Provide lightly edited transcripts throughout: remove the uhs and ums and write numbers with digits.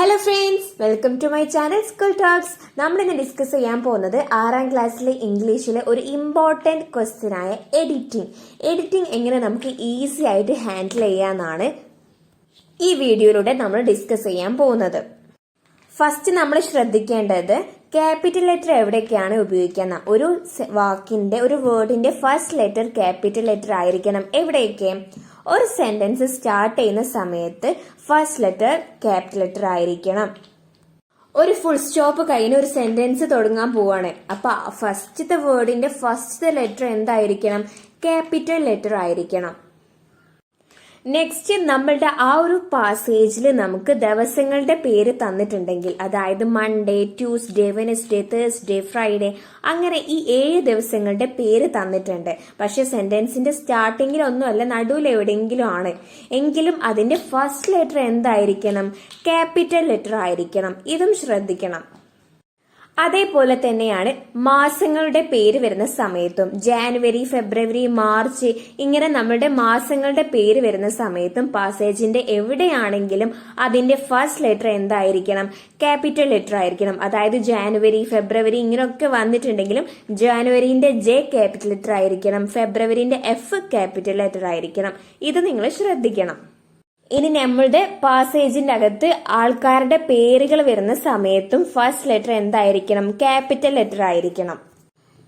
Hello friends, welcome to my channel school talks. നമ്മളിന്ന് ഡിസ്കസ് ചെയ്യാൻ പോകുന്നത് 6ാം ക്ലാസ്സിലെ ഇംഗ്ലീഷിലെ ഒരു ഇമ്പോർട്ടൻറ്റ് ക്വസ്റ്റ്യൻ ആയ എഡിറ്റിംഗ് എങ്ങനെ നമുക്ക് ഈസി ആയിട്ട് ഹാൻഡിൽ ചെയ്യാമെന്നാണ് ഈ വീഡിയോയിലൂടെ നമ്മൾ ഡിസ്കസ് ചെയ്യാൻ പോകുന്നത്. ഫസ്റ്റ് നമ്മൾ ശ്രദ്ധിക്കേണ്ടത് ക്യാപിറ്റൽ ലെറ്റർ എവിടെയൊക്കെയാണ് ഉപയോഗിക്കുക. ഒരു വാക്കിന്റെ ഒരു വേർഡിന്റെ ഫസ്റ്റ് ലെറ്റർ ക്യാപിറ്റൽ ലെറ്റർ ആയിരിക്കണം. എവിടെയൊക്കെ? ഒരു സെന്റൻസ് സ്റ്റാർട്ട് ചെയ്യുന്ന സമയത്ത് ഫസ്റ്റ് ലെറ്റർ ക്യാപിറ്റൽ ലെറ്റർ ആയിരിക്കണം. ഒരു ഫുൾ സ്റ്റോപ്പ് കഴിഞ്ഞ് ഒരു സെന്റൻസ് തുടങ്ങാൻ പോവാണ്. അപ്പൊ ഫസ്റ്റത്തെ വേർഡിന്റെ ഫസ്റ്റത്തെ ലെറ്റർ എന്തായിരിക്കണം? ക്യാപിറ്റൽ ലെറ്റർ ആയിരിക്കണം. നെക്സ്റ്റ്, നമ്മളുടെ ആ ഒരു പാസേജിൽ നമുക്ക് ദിവസങ്ങളുടെ പേര് തന്നിട്ടുണ്ടെങ്കിൽ, അതായത് Monday, Tuesday, Wednesday, Thursday, Friday, അങ്ങനെ ഈ 7 ദിവസങ്ങളുടെ പേര് തന്നിട്ടുണ്ട്. പക്ഷെ സെന്റൻസിന്റെ സ്റ്റാർട്ടിങ്ങിലൊന്നുമല്ല, നടുവിൽ എവിടെയെങ്കിലും ആണ്. എങ്കിലും അതിന്റെ ഫസ്റ്റ് ലെറ്റർ എന്തായിരിക്കണം? ക്യാപിറ്റൽ ലെറ്റർ ആയിരിക്കണം. ഇതും ശ്രദ്ധിക്കണം. അതേപോലെ തന്നെയാണ് മാസങ്ങളുടെ പേര് വരുന്ന സമയത്തും. ജാനുവരി, ഫെബ്രുവരി, മാർച്ച്, ഇങ്ങനെ നമ്മുടെ മാസങ്ങളുടെ പേര് വരുന്ന സമയത്തും പാസേജിന്റെ എവിടെയാണെങ്കിലും അതിന്റെ ഫസ്റ്റ് ലെറ്റർ എന്തായിരിക്കണം? ക്യാപിറ്റൽ ലെറ്റർ ആയിരിക്കണം. അതായത് ജാനുവരി, ഫെബ്രുവരി ഇങ്ങനെയൊക്കെ വന്നിട്ടുണ്ടെങ്കിലും ജാനുവരിന്റെ ജെ ക്യാപിറ്റൽ ലെറ്റർ ആയിരിക്കണം, ഫെബ്രുവരിന്റെ എഫ് ക്യാപിറ്റൽ ലെറ്റർ ആയിരിക്കണം. ഇത് നിങ്ങൾ ശ്രദ്ധിക്കണം. ഇനി നമ്മളുടെ പാസേജിന്റെ അകത്ത് ആൾക്കാരുടെ പേരുകൾ വരുന്ന സമയത്തും ഫസ്റ്റ് ലെറ്റർ എന്തായിരിക്കണം? ക്യാപിറ്റൽ ലെറ്റർ ആയിരിക്കണം.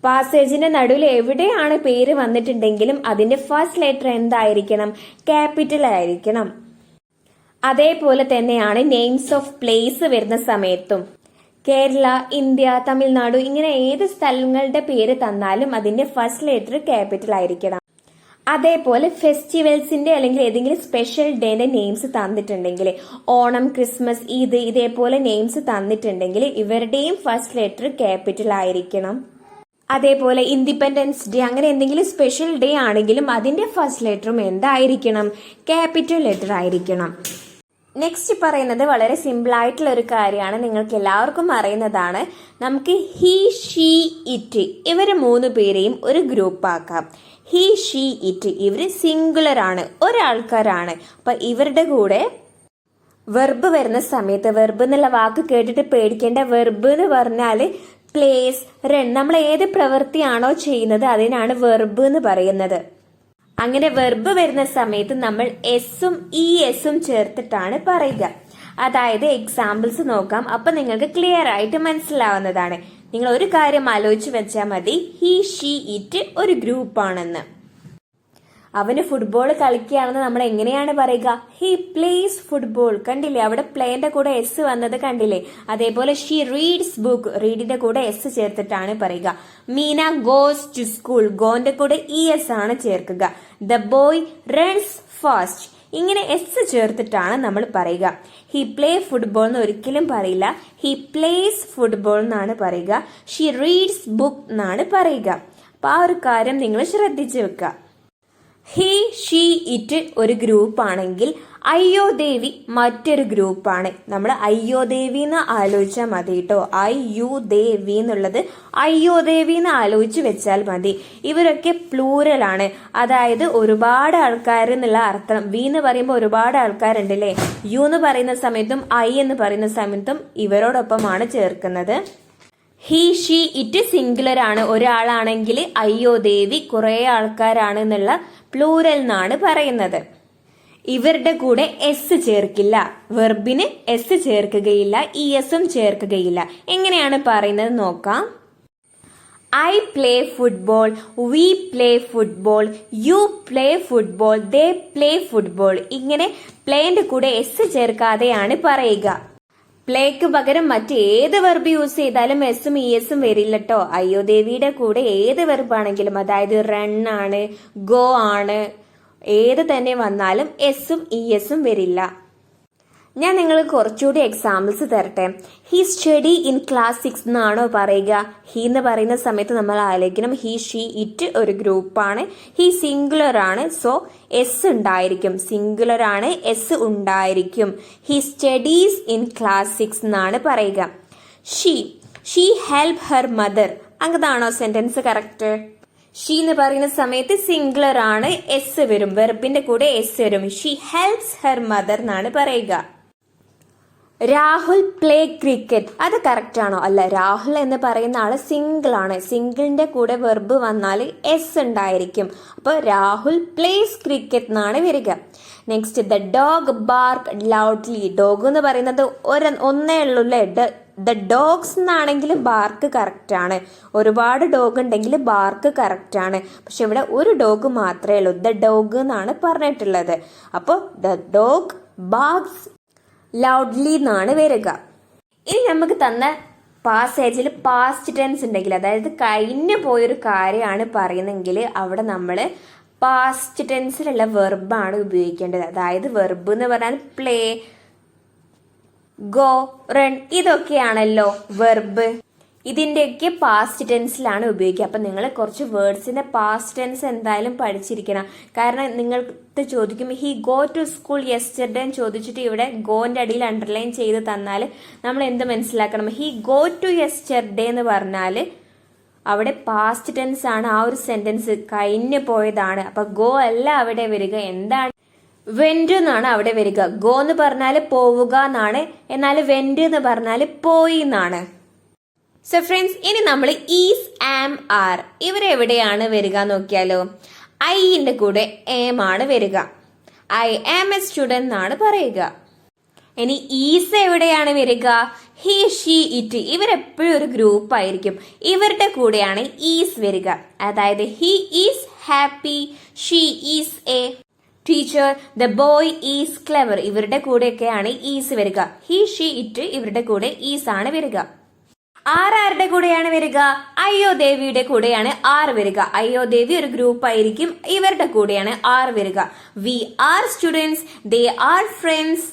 പാസേജിന്റെ നടുവിൽ എവിടെയാണ് പേര് വന്നിട്ടുണ്ടെങ്കിലും അതിന്റെ ഫസ്റ്റ് ലെറ്റർ എന്തായിരിക്കണം? ക്യാപിറ്റൽ ആയിരിക്കണം. അതേപോലെ തന്നെയാണ് നെയിംസ് ഓഫ് പ്ലേസ് വരുന്ന സമയത്തും. കേരള, ഇന്ത്യ, തമിഴ്നാട്, ഇങ്ങനെ ഏത് സ്ഥലങ്ങളുടെ പേര് തന്നാലും അതിന്റെ ഫസ്റ്റ് ലെറ്റർ ക്യാപിറ്റൽ ആയിരിക്കണം. അതേപോലെ ഫെസ്റ്റിവൽസിന്റെ അല്ലെങ്കിൽ ഏതെങ്കിലും സ്പെഷ്യൽ ഡേന്റെ നെയിംസ് തന്നിട്ടുണ്ടെങ്കിൽ, ഓണം, ക്രിസ്മസ്, ഈദ്, ഇതേപോലെ നെയിംസ് തന്നിട്ടുണ്ടെങ്കിൽ ഇവരുടെയും ഫസ്റ്റ് ലെറ്റർ ക്യാപിറ്റൽ ആയിരിക്കണം. അതേപോലെ ഇൻഡിപെൻഡൻസ് ഡേ, അങ്ങനെ എന്തെങ്കിലും സ്പെഷ്യൽ ഡേ ആണെങ്കിലും അതിന്റെ ഫസ്റ്റ് ലെറ്ററും എന്തായിരിക്കണം? ക്യാപിറ്റൽ ലെറ്റർ ആയിരിക്കണം. നെക്സ്റ്റ് പറയുന്നത് വളരെ സിമ്പിൾ ആയിട്ടുള്ള ഒരു കാര്യമാണ്, നിങ്ങൾക്ക് എല്ലാവർക്കും അറിയുന്നതാണ്. നമുക്ക് ഹി, ഷീ, ഇറ്റ് ഇവര് 3 പേരെയും ഒരു ഗ്രൂപ്പ് ആക്കാം. ഹി, ഷീ, ഇറ്റ് ഇവര് സിംഗുലർ ആണ്, ഒരാൾക്കാരാണ്. അപ്പൊ ഇവരുടെ കൂടെ വെർബ് വരുന്ന സമയത്ത്, വെർബ് എന്നുള്ള വാക്ക് കേട്ടിട്ട് പേടിക്കേണ്ട. വെർബ് എന്ന് പറഞ്ഞാല് പ്ലേസ്, റൺ, നമ്മൾ ഏത് പ്രവൃത്തിയാണോ ചെയ്യുന്നത് അതിനാണ് വെർബ് എന്ന് പറയുന്നത്. അങ്ങനെ വെർബ് വരുന്ന സമയത്ത് നമ്മൾ എസും എസും ചേർത്തിട്ടാണ് പറയുക. അതായത് എക്സാമ്പിൾസ് നോക്കാം, അപ്പൊ നിങ്ങൾക്ക് ക്ലിയർ ആയിട്ട് മനസ്സിലാവുന്നതാണ്. നിങ്ങൾ ഒരു കാര്യം ആലോചിച്ച് വെച്ചാൽ മതി, ഹി, ഷീ, ഇറ്റ് ഒരു ഗ്രൂപ്പാണെന്ന്. അവന് ഫുട്ബോൾ കളിക്കുകയാണെന്ന് നമ്മൾ എങ്ങനെയാണ് പറയുക? He place football. കണ്ടില്ലേ, അവിടെ പ്ലേന്റെ കൂടെ എസ് വന്നത് കണ്ടില്ലേ? അതേപോലെ ഷീ റീഡ്സ് ബുക്ക്, റീഡിന്റെ കൂടെ എസ് ചേർത്തിട്ടാണ് പറയുക. മീന ഗോസ് ടു സ്കൂൾ, ഗോന്റെ കൂടെ എസ് ആണ് ചേർക്കുക. ദ ബോയ് റൺസ് ഫാസ്റ്റ്, ഇങ്ങനെ എസ് ചേർത്തിട്ടാണ് നമ്മൾ പറയുക. ഹി പ്ലേ ഫുട്ബോൾ എന്ന് ഒരിക്കലും പറയില്ല, ഹി പ്ലേസ് ഫുട്ബോൾ എന്നാണ് പറയുക. ഷീ റീഡ്സ് ബുക്ക് എന്നാണ് പറയുക. അപ്പൊ ആ ഒരു കാര്യം നിങ്ങൾ ശ്രദ്ധിച്ചു വെക്കുക. ഹി, ഷീ, ഇറ്റ് ഒരു ഗ്രൂപ്പ് ആണെങ്കിൽ അയ്യോ ദേവി മറ്റൊരു ഗ്രൂപ്പാണ്. നമ്മൾ അയ്യോ ദേവി എന്ന് ആലോചിച്ചാൽ മതി കേട്ടോ. അയ്യോ ദേവി എന്നുള്ളത് അയ്യോ ദേവി എന്ന് ആലോചിച്ച് വെച്ചാൽ മതി. ഇവരൊക്കെ പ്ലൂറൽ ആണ്, അതായത് ഒരുപാട് ആൾക്കാർ എന്നുള്ള അർത്ഥം. വി എന്ന് പറയുമ്പോൾ ഒരുപാട് ആൾക്കാരുണ്ടല്ലേ. യു എന്ന് പറയുന്ന സമയത്തും ഐ എന്ന് പറയുന്ന സമയത്തും ഇവരോടൊപ്പമാണ് ചേർക്കുന്നത്. ഹി, ഷീ, ഇറ്റ് സിംഗുലർ ആണ്, ഒരാളാണെങ്കിൽ അയ്യോ ദേവി കുറെ ആൾക്കാരാണ് എന്നുള്ള പ്ലൂറൽ എന്നാണ് പറയുന്നത്. ഇവരുടെ കൂടെ എസ് ചേർക്കില്ല, വെർബിന് എസ് ചേർക്കുകയില്ല, എസും ചേർക്കുകയില്ല. എങ്ങനെയാണ് പറയുന്നത് നോക്കാം. I play football, V play football, you play football, they play football. ഇങ്ങനെ പ്ലേന്റെ കൂടെ എസ് ചേർക്കാതെയാണ് പറയുക. പ്ലേക്ക് പകരം മറ്റേത് വെർബ് യൂസ് ചെയ്താലും എസും എസും വരില്ല കേട്ടോ. അയ്യോ ദേവിയുടെ കൂടെ ഏത് വെർബാണെങ്കിലും, അതായത് റൺ ആണ്, ഗോ ആണ്, ഏത് തന്നെ വന്നാലും എസും എസും വരില്ല. ഞാൻ നിങ്ങൾക്ക് കുറച്ചുകൂടി എക്സാമ്പിൾസ് തരട്ടെ. ഹി സ്റ്റഡി ഇൻ ക്ലാസ് 6 എന്നാണോ പറയുക? ഹി എന്ന് പറയുന്ന സമയത്ത് നമ്മൾ ആലോചിക്കണം, ഹി, ഷീ, ഇറ്റ് ഒരു ഗ്രൂപ്പാണ്. ഹി സിംഗുലർ ആണ്, സോ എസ് ഉണ്ടായിരിക്കും. സിംഗുലർ ആണ്, എസ് ഉണ്ടായിരിക്കും. ഹി സ്റ്റഡീസ് ഇൻ ക്ലാസ് 6 എന്നാണ് പറയുക. ഷീ ഹെൽപ്പ് ഹെർ മദർ, അങ്ങതാണോ സെന്റൻസ് കറക്റ്റ്? ഷീ എന്ന് പറയുന്ന സമയത്ത് സിംഗുലർ ആണ്, എസ് വരും, വെർബിന്റെ കൂടെ എസ് വരും. ഷീ ഹെൽപ്സ് ഹെർ മദർ എന്നാണ് പറയുക. Rahul play cricket. അത് കറക്റ്റ് ആണോ? അല്ല, രാഹുൽ എന്ന് പറയുന്ന ആള് സിംഗിൾ ആണ്. സിംഗിളിന്റെ കൂടെ വെർബ് വന്നാൽ എസ് ഉണ്ടായിരിക്കും. അപ്പൊ രാഹുൽ പ്ലേസ് ക്രിക്കറ്റ് എന്നാണ് വരിക. Next, the dog bark loudly. Dog എന്ന് പറയുന്നത് ഒന്നേ ഉള്ളൂ അല്ലേ? ദ ഡോഗ്സ് എന്നാണെങ്കിൽ ബാർക്ക് കറക്റ്റ് ആണ്. ഒരുപാട് ഡോഗ് ഉണ്ടെങ്കിൽ ബാർക്ക് കറക്റ്റ് ആണ്. പക്ഷെ ഇവിടെ ഒരു ഡോഗ് മാത്രമേ ഉള്ളൂ. ദ ഡോഗ് എന്നാണ് പറഞ്ഞിട്ടുള്ളത്. അപ്പോൾ ദ ഡോഗ് ബാർക്സ് ലൗഡ്ലി എന്നാണ് വരിക. ഇനി നമുക്ക് തന്ന പാസേജിൽ പാസ്റ്റ് ടെൻസ് ഉണ്ടെങ്കിൽ, അതായത് കഴിഞ്ഞു പോയൊരു കാര്യമാണ് പറയുന്നതെങ്കിൽ അവിടെ നമ്മൾ പാസ്റ്റ് ടെൻസിലുള്ള വെർബാണ് ഉപയോഗിക്കേണ്ടത്. അതായത് വെർബ് എന്ന് പറഞ്ഞാൽ പ്ലേ, ഗോ, റൺ ഇതൊക്കെയാണല്ലോ വെർബ്. ഇതിന്റെയൊക്കെ പാസ്റ്റ് ടെൻസിലാണ് ഉപയോഗിക്കുക. അപ്പൊ നിങ്ങൾ കുറച്ച് വേർഡ്സിന്റെ പാസ്റ്റ് ടെൻസ് എന്തായാലും പഠിച്ചിരിക്കണം. കാരണം നിങ്ങൾക്ക് ചോദിക്കും he go to school yesterday എന്ന് ചോദിച്ചിട്ട് ഇവിടെ ഗോന്റെ അടിയിൽ അണ്ടർലൈൻ ചെയ്ത് തന്നാൽ നമ്മൾ എന്ത് മനസ്സിലാക്കണം? ഹി ഗോ ടു യെസ്റ്റർഡേ എന്ന് പറഞ്ഞാൽ അവിടെ പാസ്റ്റ് ടെൻസ് ആണ്. ആ ഒരു സെന്റൻസ് കഴിഞ്ഞു പോയതാണ്. അപ്പൊ ഗോ അല്ല അവിടെ വരിക. എന്താണ്? വെന്റ് എന്നാണ് അവിടെ വരിക. ഗോ എന്ന് പറഞ്ഞാൽ പോവുക എന്നാണ്. എന്നാൽ വെന്റ് എന്ന് പറഞ്ഞാൽ പോയി എന്നാണ്. സോ ഫ്രണ്ട്സ്, ഇനി നമ്മൾ ഈസ്, ആം, ആർ ഇവരെവിടെയാണ് വരിക നോക്കിയാലോ. ഐന്റെ കൂടെ എം ആണ് വരിക. ഐ ആം എ സ്റ്റുഡന്റ് എന്നാണ് പറയുക. ഇനി ഈസ് എവിടെയാണ് വരിക? ഹി, ഷീ, ഇറ്റ് ഇവരെപ്പോഴും ഒരു ഗ്രൂപ്പ് ആയിരിക്കും. ഇവരുടെ കൂടെയാണ് ഈസ് വരിക. അതായത് he is happy, she is A teacher, the boy is clever ഇവരുടെ കൂടെയൊക്കെയാണ് ഈസ് വരിക. ഹി, ഷീ, ഇറ്റ് ഇവരുടെ കൂടെ ഈസ് ആണ് വരിക. ആരുടെ കൂടെയാണ് വരിക? അയ്യോ ദേവിയുടെ കൂടെയാണ് ആർ വരിക. അയ്യോ ദേവി ഒരു ഗ്രൂപ്പ് ആയിരിക്കും. ഇവരുടെ കൂടെയാണ് ആർ വരിക. We are students, they are friends,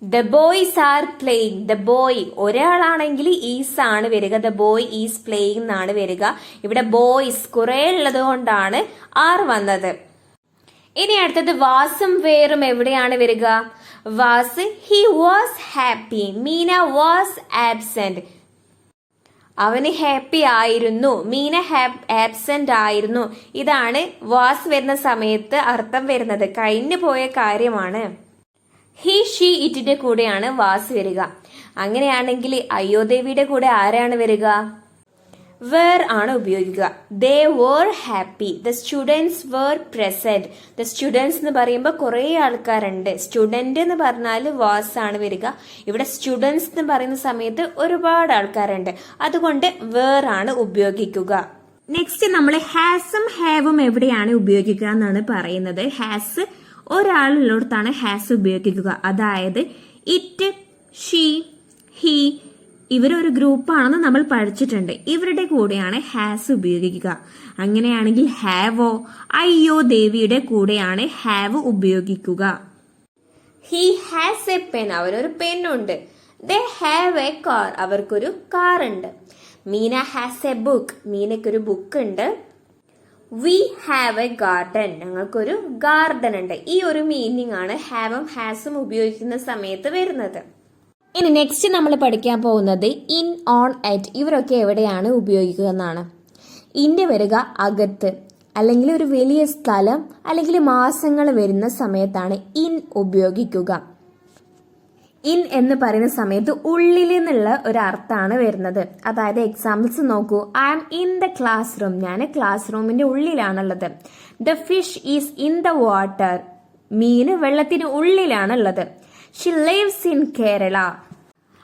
the boys are playing. The boy ഒരാളാണെങ്കിൽ ഈസ് ആണ് വരിക. ദ ബോയ് ഈസ് പ്ലേയിങ് എന്നാണ് വരിക. ഇവിടെ ബോയ്സ് കുറെ ഉള്ളത് കൊണ്ടാണ് ആർ വന്നത്. ഇനി അടുത്തത് വാസും വേറും എവിടെയാണ് വരിക? Was, he was happy, Meena was absent അവന് ഹാപ്പി ആയിരുന്നു, മീന ആബ്സെന്റ് ആയിരുന്നു. ഇതാണ് വാസ് വരുന്ന സമയത്ത് അർത്ഥം വരുന്നത്. കഴിഞ്ഞു പോയ കാര്യമാണ്. ഹി, ഷീ, ഇറ്റിന്റെ കൂടെയാണ് വാസ് വരിക. അങ്ങനെയാണെങ്കിൽ അയ്യോദേവിയുടെ കൂടെ ആരാണ് വരിക? വേർ ആണ് ഉപയോഗിക്കുക. They were happy, the students were present. The students എന്ന് പറയുമ്പോൾ കുറെ ആൾക്കാരുണ്ട്. സ്റ്റുഡന്റ് എന്ന് പറഞ്ഞാൽ വാസ് ആണ് വരിക. ഇവിടെ സ്റ്റുഡൻസ് എന്ന് പറയുന്ന സമയത്ത് ഒരുപാട് ആൾക്കാരുണ്ട്. അതുകൊണ്ട് വേർ ആണ് ഉപയോഗിക്കുക. നെക്സ്റ്റ് നമ്മൾ ഹാസും ഹാവും എവിടെയാണ് ഉപയോഗിക്കുക എന്നാണ് പറയുന്നത്. ഹാസ് ഒരാളുള്ളിടത്താണ് ഹാസ് ഉപയോഗിക്കുക. അതായത് ഇറ്റ്, ഷീ, ഹി ഇവരൊരു ഗ്രൂപ്പാണെന്ന് നമ്മൾ പഠിച്ചിട്ടുണ്ട്. ഇവരുടെ കൂടെയാണ് ഹാസ് ഉപയോഗിക്കുക. അങ്ങനെയാണെങ്കിൽ ഹാവോ, അയ്യോ ദേവിയുടെ കൂടെയാണ് ഹാവ് ഉപയോഗിക്കുക. ഹി ഹാസ് എ പെൻ അവരൊരു പെന്നുണ്ട്. ദേ ഹാവ് എ കാർ അവർക്കൊരു കാർ ഉണ്ട്. മീന ഹാസ് എ ബുക്ക് മീനയ്ക്കൊരു ബുക്ക് ഉണ്ട്. വി ഹാവ് എ ഗാർഡൻ ഞങ്ങൾക്കൊരു ഗാർഡൻ ഉണ്ട്. ഈ ഒരു മീനിങ് ആണ് ഹാവും ഹാസും ഉപയോഗിക്കുന്ന സമയത്ത് വരുന്നത്. ഇനി നെക്സ്റ്റ് നമ്മൾ പഠിക്കാൻ പോകുന്നത് ഇൻ, ഓൺ, അറ്റ് ഇവരൊക്കെ എവിടെയാണ് ഉപയോഗിക്കുക എന്നാണ്. ഇന്റെ വരിക അകത്ത്, അല്ലെങ്കിൽ ഒരു വലിയ സ്ഥലം അല്ലെങ്കിൽ മാസങ്ങൾ വരുന്ന സമയത്താണ് ഇൻ ഉപയോഗിക്കുക. ഇൻ എന്ന് പറയുന്ന സമയത്ത് ഉള്ളിൽ നിന്നുള്ള ഒരു അർത്ഥമാണ് വരുന്നത്. അതായത് എക്സാമ്പിൾസ് നോക്കൂ. I am in the class room ഞാൻ ക്ലാസ് റൂമിന്റെ ഉള്ളിലാണുള്ളത്. The fish is in the water മീന് വെള്ളത്തിന് ഉള്ളിലാണുള്ളത്. She lives in Kerala.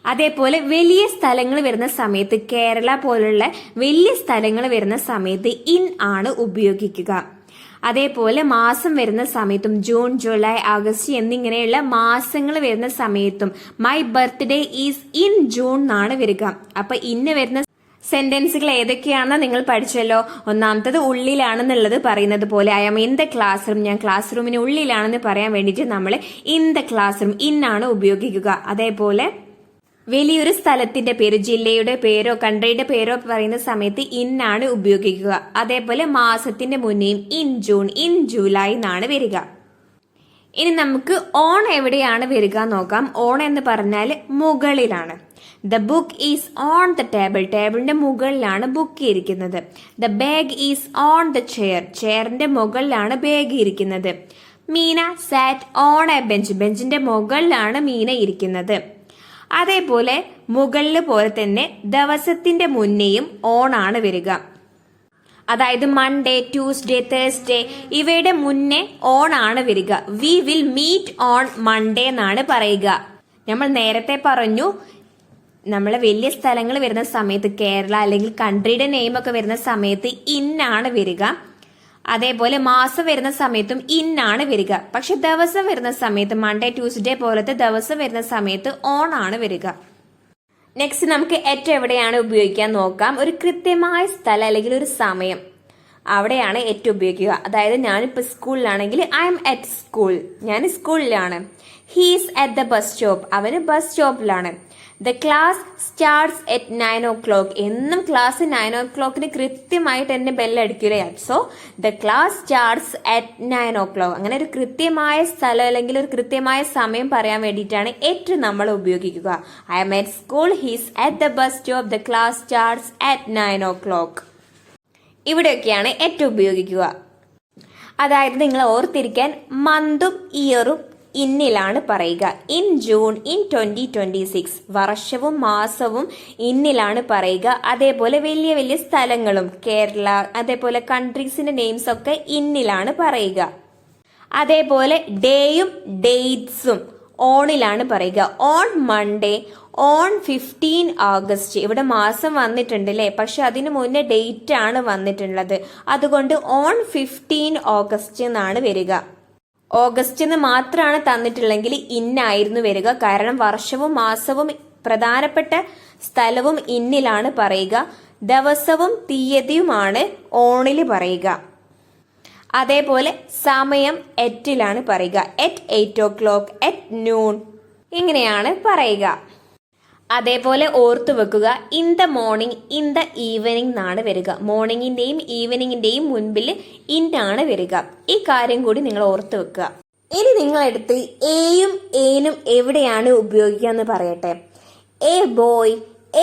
അതേപോലെ വലിയ സ്ഥലങ്ങൾ വരുന്ന സമയത്ത് കേരള പോലുള്ള വലിയ സ്ഥലങ്ങൾ വരുന്ന സമയത്ത് ഇൻ ആണ് ഉപയോഗിക്കുക. അതേപോലെ മാസം വരുന്ന സമയത്തും ജൂൺ, ജൂലൈ, ആഗസ്റ്റ് എന്നിങ്ങനെയുള്ള മാസങ്ങൾ വരുന്ന സമയത്തും my birthday is in June എന്നാണ് വരിക. അപ്പൊ ഇന്ന് വരുന്ന സെന്റൻസുകൾ ഏതൊക്കെയാണെന്ന് നിങ്ങൾ പഠിച്ചല്ലോ. ഒന്നാമത്തത് ഉള്ളിലാണെന്നുള്ളത് പറയുന്നത് പോലെ I am in the class room ഞാൻ ക്ലാസ് റൂമിന് ഉള്ളിലാണെന്ന് പറയാൻ വേണ്ടിയിട്ട് നമ്മൾ in the class room in ആണ് ഉപയോഗിക്കുക. അതേപോലെ വലിയൊരു സ്ഥലത്തിന്റെ പേര്, ജില്ലയുടെ പേരോ കൺട്രിയുടെ പേരോ പറയുന്ന സമയത്ത് ഇൻ ആണ് ഉപയോഗിക്കുക. അതേപോലെ മാസത്തിന്റെ മുന്നേയും ഇൻ ജൂൺ, ഇൻ ജൂലൈ എന്നാണ് വരിക. ഇനി നമുക്ക് ഓൺ എവിടെയാണ് വരിക നോക്കാം. ഓൺ എന്ന് പറഞ്ഞാൽ മുകളിലാണ്. The book is on the table ടേബിളിന്റെ മുകളിലാണ് ബുക്ക് ഇരിക്കുന്നത്. The bag is on the chair ചെയറിന്റെ മുകളിലാണ് ബാഗ് ഇരിക്കുന്നത്. Meena sat on a bench ബെഞ്ചിന്റെ മുകളിലാണ് മീന ഇരിക്കുന്നത്. അതേപോലെ മുകളിൽ പോലെ തന്നെ ദിവസത്തിന്റെ മുന്നേയും ഓൺ ആണ് വരിക. അതായത് മൺഡേ, ട്യൂസ്ഡേ, തേഴ്സ്ഡേ ഇവയുടെ മുന്നേ ഓൺ ആണ് വരിക. We will meet on Monday എന്നാണ് പറയുക. നമ്മൾ നേരത്തെ പറഞ്ഞു, നമ്മളെ വലിയ സ്ഥലങ്ങൾ വരുന്ന സമയത്ത്, കേരള അല്ലെങ്കിൽ കൺട്രിയുടെ നെയിം ഒക്കെ വരുന്ന സമയത്ത് ഇന്നാണ് വരിക. അതേപോലെ മാസം വരുന്ന സമയത്തും ഇന്നാണ് വരിക. പക്ഷെ ദിവസം വരുന്ന സമയത്ത് മൺഡേ, ട്യൂസ്ഡേ പോലത്തെ ദിവസം വരുന്ന സമയത്ത് ഓൺ ആണ് വരിക. നെക്സ്റ്റ് നമുക്ക് എറ്റ് എവിടെയാണ് ഉപയോഗിക്കാൻ നോക്കാം. ഒരു കൃത്യമായ സ്ഥലം അല്ലെങ്കിൽ ഒരു സമയം, അവിടെയാണ് എറ്റ് ഉപയോഗിക്കുക. അതായത് ഞാനിപ്പോൾ സ്കൂളിലാണെങ്കിൽ ഐ എം അറ്റ് സ്കൂൾ, ഞാൻ സ്കൂളിലാണ്. He's at the bus stop, അവന് ബസ് സ്റ്റോപ്പിലാണ്. The class starts at 9 o'clock, എന്നും ക്ലാസ് 9 o'clock കൃത്യമായിട്ട് തന്നെ ബെല്ലടിക്കില്ലേ. So the class starts at 9 o'clock. അങ്ങനെ ഒരു കൃത്യമായ സ്ഥലം അല്ലെങ്കിൽ ഒരു കൃത്യമായ സമയം പറയാൻ വേണ്ടിയിട്ടാണ് എറ്റ് നമ്മൾ ഉപയോഗിക്കുക. I am at school, he's at the bus stop, the class starts at 9 o'clock. ഇവിടെയൊക്കെയാണ് എറ്റ് ഉപയോഗിക്കുക. അതായത് നിങ്ങൾ ഓർത്തിരിക്കാൻ മന്തും ഇയറും ഇന്നിലാണ് പറയുക. ഇൻ ജൂൺ, ഇൻ 2026 വർഷവും മാസവും ഇന്നിലാണ് പറയുക. അതേപോലെ വലിയ വലിയ സ്ഥലങ്ങളും കേരള അതേപോലെ കൺട്രീസിന്റെ നെയിംസ് ഒക്കെ ഇന്നിലാണ് പറയുക. അതേപോലെ ഡേയും ഡേറ്റ്സും ഓണിലാണ് പറയുക. On Monday, on 15 August. ഇവിടെ മാസം വന്നിട്ടുണ്ട് അല്ലേ, പക്ഷെ അതിനു മുന്നേ ഡേറ്റ് ആണ് വന്നിട്ടുള്ളത്. അതുകൊണ്ട് ഓൺ 15 August എന്നാണ് വരിക. ഓഗസ്റ്റ് എന്ന് മാത്രമാണ് തന്നിട്ടുള്ളെങ്കിൽ ഇന്നായിരുന്നു വരിക. കാരണം വർഷവും മാസവും പ്രധാനപ്പെട്ട സ്ഥലവും ഇന്നിലാണ് പറയുക. ദിവസവും തീയതിയുമാണ് ഓണിൽ പറയുക. അതേപോലെ സമയം എറ്റിലാണ് പറയുക. അറ്റ് 8 o'clock, അറ്റ് noon ഇങ്ങനെയാണ് പറയുക. അതേപോലെ ഓർത്തു വെക്കുക, in the morning, in the evening എന്നാണ് വരിക. മോർണിംഗിന്റെയും ഈവനിങ്ങിന്റെയും മുൻപിൽ ഇന്നാണ് വരിക. ഈ കാര്യം കൂടി നിങ്ങൾ ഓർത്തു വെക്കുക. ഇനി നിങ്ങളെടുത്ത് എയും ഏനും എവിടെയാണ് ഉപയോഗിക്കുക എന്ന് പറയട്ടെ. A boy,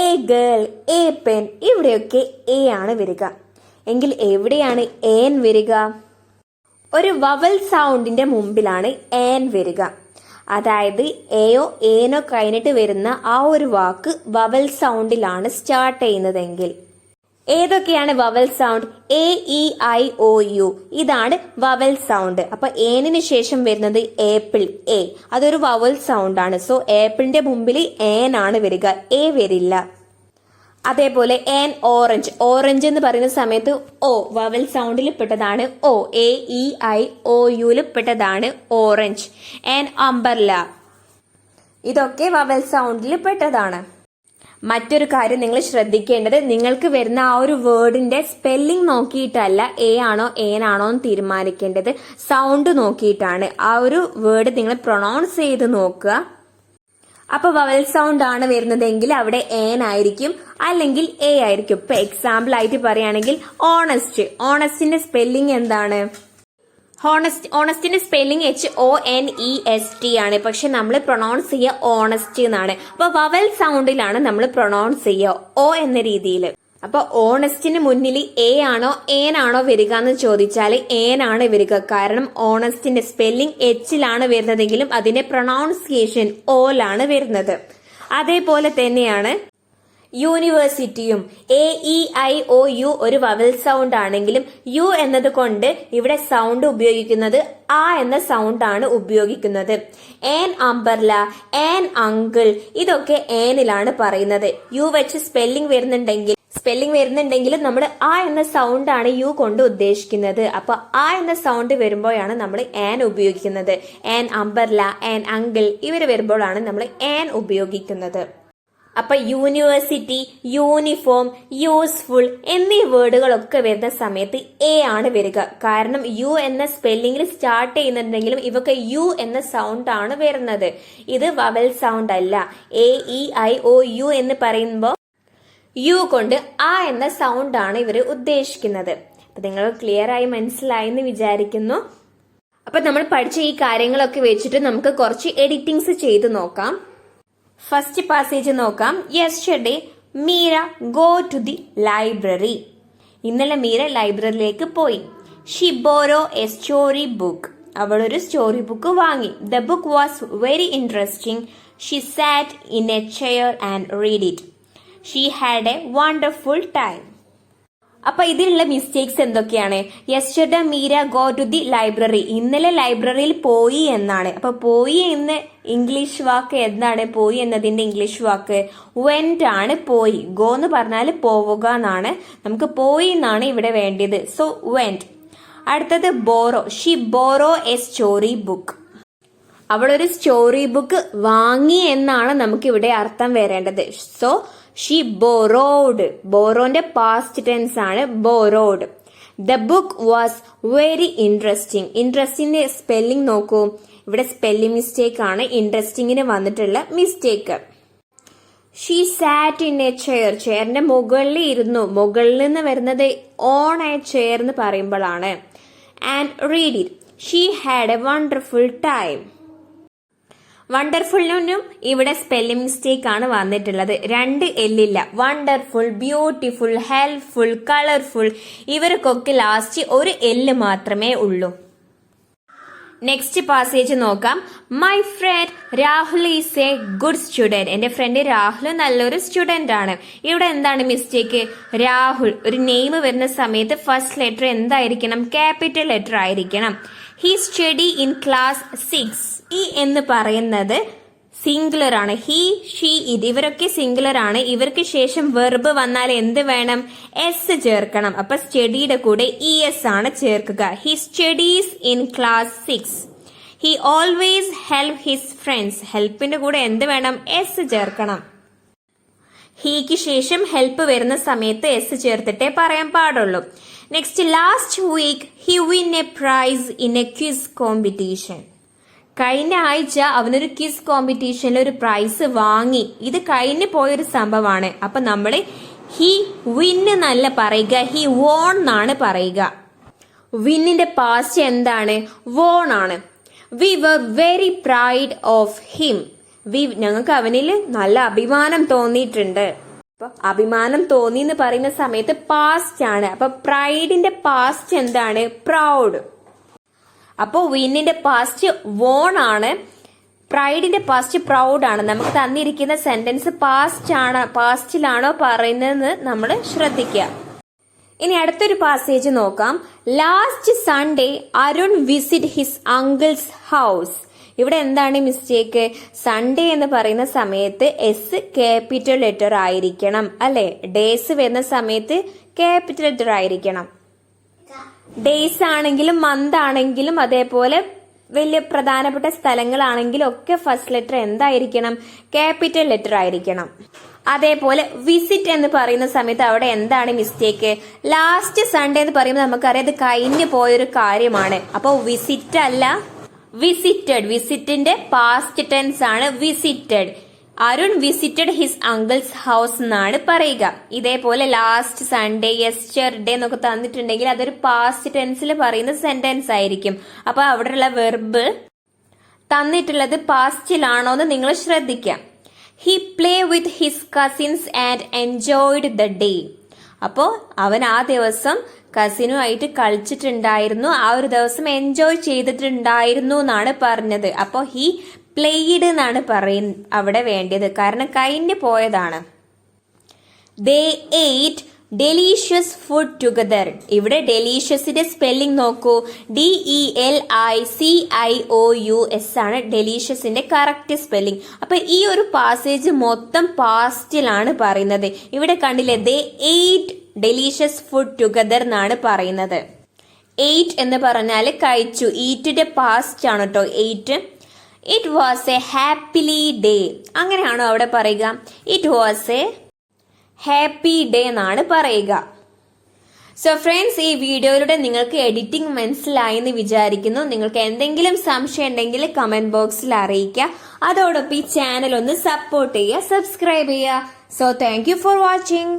A girl, A pen, ഇവിടെയൊക്കെ എ ആണ് വരിക. എങ്കിൽ എവിടെയാണ് ഏൻ വരിക? ഒരു വവൽ സൗണ്ടിന്റെ മുമ്പിലാണ് ഏൻ വരിക. അതായത് എയോ ഏനോ കഴിഞ്ഞിട്ട് വരുന്ന ആ ഒരു വാക്ക് വവൽ സൗണ്ടിലാണ് സ്റ്റാർട്ട് ചെയ്യുന്നതെങ്കിൽ. ഏതൊക്കെയാണ് vowel sound? A, E, I, O, U ഇതാണ് വവൽ സൗണ്ട്. അപ്പൊ ഏനിന് ശേഷം വരുന്നത് ഏപ്പിൾ, എ, അതൊരു വവൽ സൗണ്ട് ആണ്. സോ ഏപ്പിളിന്റെ മുമ്പിൽ ഏൻ ആണ് വരിക, എ വരില്ല. അതേപോലെ ആൻ ഓറഞ്ച്, ഓറഞ്ച് എന്ന് പറയുന്ന സമയത്ത് ഓ വവൽ സൗണ്ടിൽ പെട്ടതാണ് ഓ. എ, ഇ, ഐ, ഒ, യുയിൽ പെട്ടതാണ് ഓറഞ്ച്. ആൻ അംബർല, ഇതൊക്കെ വവൽ സൗണ്ടിൽ പെട്ടതാണ്. മറ്റൊരു കാര്യം നിങ്ങൾ ശ്രദ്ധിക്കേണ്ടത്, നിങ്ങൾക്ക് വരുന്ന ആ ഒരു വേർഡിന്റെ സ്പെല്ലിംഗ് നോക്കിയിട്ടല്ല എ ആണോ ഏനാണോ എന്ന് തീരുമാനിക്കേണ്ടത്, സൗണ്ട് നോക്കിയിട്ടാണ്. ആ ഒരു വേർഡ് നിങ്ങൾ പ്രൊണൗൺസ് ചെയ്ത് നോക്കുക. അപ്പൊ വവൽ സൗണ്ട് ആണ് വരുന്നതെങ്കിൽ അവിടെ ഏൻ ആയിരിക്കും, അല്ലെങ്കിൽ എ ആയിരിക്കും. ഇപ്പൊ എക്സാമ്പിൾ ആയിട്ട് പറയുകയാണെങ്കിൽ ഓണസ്റ്റ്, ഓണസ്റ്റിന്റെ സ്പെല്ലിംഗ് എന്താണ്? ഓണസ്റ്റിന്റെ സ്പെല്ലിംഗ് HONEST ആണ്. പക്ഷെ നമ്മൾ പ്രൊണൗൺസ് ചെയ്യുക ഓണസ്റ്റ് എന്നാണ്. അപ്പൊ വവൽ സൗണ്ടിലാണ് നമ്മൾ പ്രൊണൗൺസ് ചെയ്യുക ഓ എന്ന രീതിയിൽ. അപ്പൊ ഓണസ്റ്റിന് മുന്നിൽ എ ആണോ ഏനാണോ വരിക എന്ന് ചോദിച്ചാൽ ഏനാണ് വരിക. കാരണം ഓണസ്റ്റിന്റെ സ്പെല്ലിംഗ് എച്ചിലാണ് വരുന്നതെങ്കിലും അതിന്റെ പ്രൊണൗൺസിയേഷൻ ഓലാണ് വരുന്നത്. അതേപോലെ തന്നെയാണ് യൂണിവേഴ്സിറ്റിയും. A, E, I, O, U ഒരു വവൽ സൗണ്ട് ആണെങ്കിലും യു എന്നത് കൊണ്ട് ഇവിടെ സൗണ്ട് ഉപയോഗിക്കുന്നത് ആ എന്ന സൗണ്ട് ആണ് ഉപയോഗിക്കുന്നത്. ആൻ അംബർല, ആൻ അങ്കിൾ ഇതൊക്കെ ഏനിലാണ് പറയുന്നത്. യു വെച്ച് സ്പെല്ലിംഗ് വരുന്നുണ്ടെങ്കിലും നമ്മൾ ആ എന്ന സൗണ്ട് ആണ് യു കൊണ്ട് ഉദ്ദേശിക്കുന്നത്. അപ്പൊ ആ എന്ന സൗണ്ട് വരുമ്പോഴാണ് നമ്മൾ ആൻ ഉപയോഗിക്കുന്നത്. ആൻ അംബർല, ആൻ അങ്കിൾ ഇവര് വരുമ്പോഴാണ് നമ്മൾ ആൻ ഉപയോഗിക്കുന്നത്. അപ്പൊ യൂണിവേഴ്സിറ്റി, യൂണിഫോം, യൂസ്ഫുൾ എന്നീ വേർഡുകളൊക്കെ വരുന്ന സമയത്ത് എ ആണ് വരിക. കാരണം യു എന്ന സ്പെല്ലിംഗിൽ സ്റ്റാർട്ട് ചെയ്യുന്നുണ്ടെങ്കിലും ഇവക്ക് യു എന്ന സൗണ്ട് ആണ് വരുന്നത്. ഇത് വവൽ സൗണ്ട് അല്ല. A, E, I, O, U എന്ന് പറയുമ്പോൾ യു കൊണ്ട് ആ എന്ന സൗണ്ട് ആണ് ഇവർ ഉദ്ദേശിക്കുന്നത്. അപ്പൊ നിങ്ങൾ ക്ലിയർ ആയി മനസ്സിലായി എന്ന് വിചാരിക്കുന്നു. അപ്പൊ നമ്മൾ പഠിച്ച ഈ കാര്യങ്ങളൊക്കെ വെച്ചിട്ട് നമുക്ക് കുറച്ച് എഡിറ്റിംഗ്സ് ചെയ്ത് നോക്കാം. ഫസ്റ്റ് പാസേജ് നോക്കാം. Yesterday Meera go to the library. ഇന്നലെ മീര ലൈബ്രറിയിലേക്ക് പോയി. She borrow a story book. അവൾ ഒരു സ്റ്റോറി ബുക്ക് വാങ്ങി. The book was very interesting. She sat in a chair and read it. She had a wonderful time. അപ്പൊ ഇതിലുള്ള mistakes എന്തൊക്കെയാണ്? Yesterday Meera go to the library. ഇന്നലെ ലൈബ്രറിയിൽ പോയി എന്നാണ്. അപ്പൊ പോയി എന്ന് ഇംഗ്ലീഷ് വാക്ക് എന്താണ്? പോയി എന്നതിന്റെ ഇംഗ്ലീഷ് വാക്ക് വെന്റ് ആണ്. പോയി. ഗോ എന്ന് പറഞ്ഞാൽ പോവുക എന്നാണ്. നമുക്ക് പോയി എന്നാണ് ഇവിടെ വേണ്ടത്. So went. അടുത്തത് borrow. She borrow a story book. അവളൊരു സ്റ്റോറി ബുക്ക് വാങ്ങി എന്നാണ് നമുക്ക് ഇവിടെ അർത്ഥം വരേണ്ടത്. So she borrowed. ബോറോന്റെ പാസ്റ്റ് ടെൻസ് ആണ് borrowed. The book was very interesting. Interesting spelling നോക്കൂ. ഇവിടെ സ്പെല്ലിംഗ് മിസ്റ്റേക്ക് ആണ് ഇൻട്രസ്റ്റിംഗിന് വന്നിട്ടുള്ള mistake. She sat in a chair. ചെയറിന്റെ മുകളിൽ ഇരുന്നു. മുകളിൽ നിന്ന് വരുന്നത് ഓൺ എ ചെയർ എന്ന് പറയുമ്പോഴാണ്. And read it. She had a wonderful time. വണ്ടർഫുള്ളിനും ഇവിടെ സ്പെല്ലിംഗ് മിസ്റ്റേക്ക് ആണ് വന്നിട്ടുള്ളത്. 2 എല്ലില്ല. വണ്ടർഫുൾ, ബ്യൂട്ടിഫുൾ, ഹെൽപ്ഫുൾ, കളർഫുൾ ഇവർക്കൊക്കെ ലാസ്റ്റ് ഒരു എല്ല് മാത്രമേ ഉള്ളൂ. നെക്സ്റ്റ് പാസേജ് നോക്കാം. My friend Rahul is a good student. എന്റെ ഫ്രണ്ട് രാഹുൽ നല്ലൊരു സ്റ്റുഡന്റ് ആണ്. ഇവിടെ എന്താണ് മിസ്റ്റേക്ക്? രാഹുൽ ഒരു നെയിം വരുന്ന സമയത്ത് ഫസ്റ്റ് ലെറ്റർ എന്തായിരിക്കണം? ക്യാപിറ്റൽ ലെറ്റർ ആയിരിക്കണം. He study in class 6. ഈ എന്ന് പറയുന്നത് സിംഗുലർ ആണ്. ഹി, ഷീ, ഇത് ഇവരൊക്കെ സിംഗുലർ ആണ്. ഇവർക്ക് ശേഷം വെർബ് വന്നാൽ എന്ത് വേണം? എസ് ചേർക്കണം. അപ്പൊ സ്റ്റഡിയുടെ കൂടെ ES ആണ് ചേർക്കുക. He studies in class 6. He always help his friends. ഹെൽപ്പിന്റെ കൂടെ എന്ത് വേണം? എസ് ചേർക്കണം. ഹീക്ക് ശേഷം ഹെൽപ്പ് വരുന്ന സമയത്ത് എസ് ചേർത്തിട്ടേ പറയാൻ പാടുള്ളൂ. Next, last week he win a prize in a quiz competition. കഴിഞ്ഞ ആഴ്ച അവനൊരു ക്വിസ് കോമ്പറ്റീഷനിൽ ഒരു പ്രൈസ് വാങ്ങി. ഇത് കഴിഞ്ഞു പോയൊരു സംഭവമാണ്. അപ്പൊ നമ്മള് ഹി വിൻ എന്നല്ല പറയുക, ഹി വോൺ എന്നാണ് പറയുക. വിന്നിന്റെ പാസ്റ്റ് എന്താണ്? വോൺ ആണ്. We were very pride of him. ഞങ്ങൾക്ക് അവനിൽ നല്ല അഭിമാനം തോന്നിയിട്ടുണ്ട്. അപ്പൊ അഭിമാനം തോന്നി എന്ന് പറയുന്ന സമയത്ത് പാസ്റ്റ് ആണ്. അപ്പൊ പ്രൈഡിന്റെ പാസ്റ്റ് എന്താണ്? പ്രൗഡ്. അപ്പോ വിന്നിന്റെ പാസ്റ്റ് വോൺ ആണ്. പ്രൈഡിന്റെ പാസ്റ്റ് പ്രൗഡ് ആണ്. നമുക്ക് തന്നിരിക്കുന്ന സെന്റൻസ് പാസ്റ്റിലാണോ പറയുന്നതെന്ന് നമ്മൾ ശ്രദ്ധിക്കുക. ഇനി അടുത്തൊരു പാസേജ് നോക്കാം. Last Sunday Arun visit his uncles house. ഇവിടെ എന്താണ് മിസ്റ്റേക്ക്? സൺഡേ എന്ന് പറയുന്ന സമയത്ത് എസ് ക്യാപിറ്റൽ ലെറ്റർ ആയിരിക്കണം അല്ലെ? ഡേയ്സ് വരുന്ന സമയത്ത് ക്യാപിറ്റൽ ലെറ്റർ ആയിരിക്കണം. ഡേയ്സ് ആണെങ്കിലും മന്ത് ആണെങ്കിലും അതേപോലെ വലിയ പ്രധാനപ്പെട്ട സ്ഥലങ്ങളാണെങ്കിലും ഒക്കെ ഫസ്റ്റ് ലെറ്റർ എന്തായിരിക്കണം? ക്യാപിറ്റൽ ലെറ്റർ ആയിരിക്കണം. അതേപോലെ വിസിറ്റ് എന്ന് പറയുന്ന സമയത്ത് അവിടെ എന്താണ് മിസ്റ്റേക്ക്? ലാസ്റ്റ് സൺഡേ എന്ന് പറയുമ്പോൾ നമുക്കറിയാം ഇത് കഴിഞ്ഞു പോയൊരു കാര്യമാണ്. അപ്പൊ വിസിറ്റ് അല്ല, വിസിറ്റഡ്. വിസിറ്റിന്റെ പാസ്റ്റ് ടെൻസ് ആണ് visited. Arun visited his uncles house എന്നാണ് പറയുക. ഇതേപോലെ ലാസ്റ്റ് സൺഡേ, യെസ്റ്റർഡേ എന്നൊക്കെ തന്നിട്ടുണ്ടെങ്കിൽ അതൊരു പാസ്റ്റ് ടെൻസിൽ പറയുന്ന സെന്റൻസ് ആയിരിക്കും. അപ്പൊ അവിടെയുള്ള വെർബ് തന്നിട്ടുള്ളത് പാസ്റ്റിലാണോ എന്ന് നിങ്ങൾ ശ്രദ്ധിക്കാം. He play with his cousins and enjoyed the day. അപ്പോ അവൻ ആ ദിവസം കസിനുമായിട്ട് കളിച്ചിട്ടുണ്ടായിരുന്നു. ആ ഒരു ദിവസം എൻജോയ് ചെയ്തിട്ടുണ്ടായിരുന്നു എന്നാണ് പറഞ്ഞത്. അപ്പോ ഹി പ്ലേഡ് എന്നാണ് അവിടെ വേണ്ടത്. കാരണം കഴിഞ്ഞു പോയതാണ്. ദേ എയ്റ്റ് ഡെലീഷ്യസ് ഫുഡ് ടുഗദർ. ഇവിടെ ഡെലീഷ്യസിന്റെ സ്പെല്ലിംഗ് നോക്കൂ. DELICIOUS ആണ് ഡെലീഷ്യസിന്റെ കറക്റ്റ് സ്പെല്ലിംഗ്. അപ്പൊ ഈ ഒരു പാസേജ് മൊത്തം പാസ്റ്റിലാണ് പറയുന്നത്. ഇവിടെ കണ്ടില്ലേ, ദേ എയ്റ്റ് ഡെലീഷ്യസ് ഫുഡ് ടുഗദർ എന്നാണ് പറയുന്നത്. എയ്റ്റ് എന്ന് പറഞ്ഞാൽ കഴിച്ചു. ഈറ്റിന്റെ പാസ്റ്റ് ആണ് കേട്ടോ eight. It was A happily day. അങ്ങനെയാണോ അവിടെ പറയുക? It was A happy day എന്നാണ് പറയുക. സോ ഫ്രണ്ട്സ്, ഈ വീഡിയോയിലൂടെ നിങ്ങൾക്ക് എഡിറ്റിംഗ് മനസ്സിലായി എന്ന് വിചാരിക്കുന്നു. നിങ്ങൾക്ക് എന്തെങ്കിലും സംശയം ഉണ്ടെങ്കിൽ കമന്റ് ബോക്സിൽ അറിയിക്കുക. അതോടൊപ്പം ഈ ചാനൽ ഒന്ന് സപ്പോർട്ട് ചെയ്യുക, സബ്സ്ക്രൈബ് ചെയ്യുക. So thank you for watching.